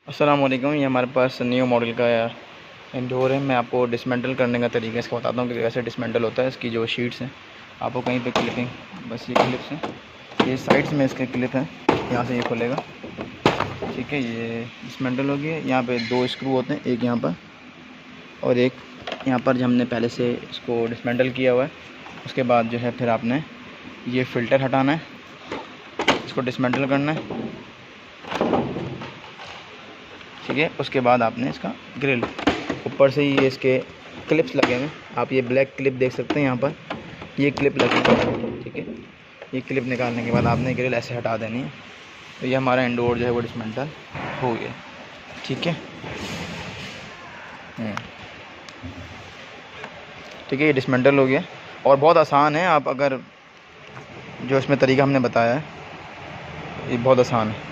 अस्सलाम वालेकुम। ये हमारे पास न्यू मॉडल का इंडोर है। मैं आपको डिसमेंटल करने का तरीका इसका बताता हूँ कि कैसे डिसमेंटल होता है। इसकी जो शीट्स हैं आपको कहीं पे क्लिपिंग, बस ये क्लिप्स हैं, ये साइड्स में इसके क्लिप हैं, यहाँ से ये खुलेगा। ठीक है, ये डिसमेंटल हो गया। यहाँ पे 2 स्क्रू होते हैं, एक यहाँ पर और एक यहाँ पर, जो हमने पहले से इसको डिसमेंटल किया हुआ है। उसके बाद जो है फिर आपने ये फ़िल्टर हटाना है, इसको डिसमेंटल करना है। ठीक है, उसके बाद आपने इसका ग्रिल ऊपर से ये इसके क्लिप्स लगे हुए हैं, आप ये ब्लैक क्लिप देख सकते हैं, यहाँ पर ये क्लिप लगी है। ठीक है, ये क्लिप निकालने के बाद आपने ग्रिल ऐसे हटा देनी है। तो ये हमारा इंडोर जो है वो डिसमेंटल हो गया। ठीक है, ठीक है, ये डिसमेंटल हो गया और बहुत आसान है। आप अगर जो इसमें तरीका हमने बताया है, ये बहुत आसान है।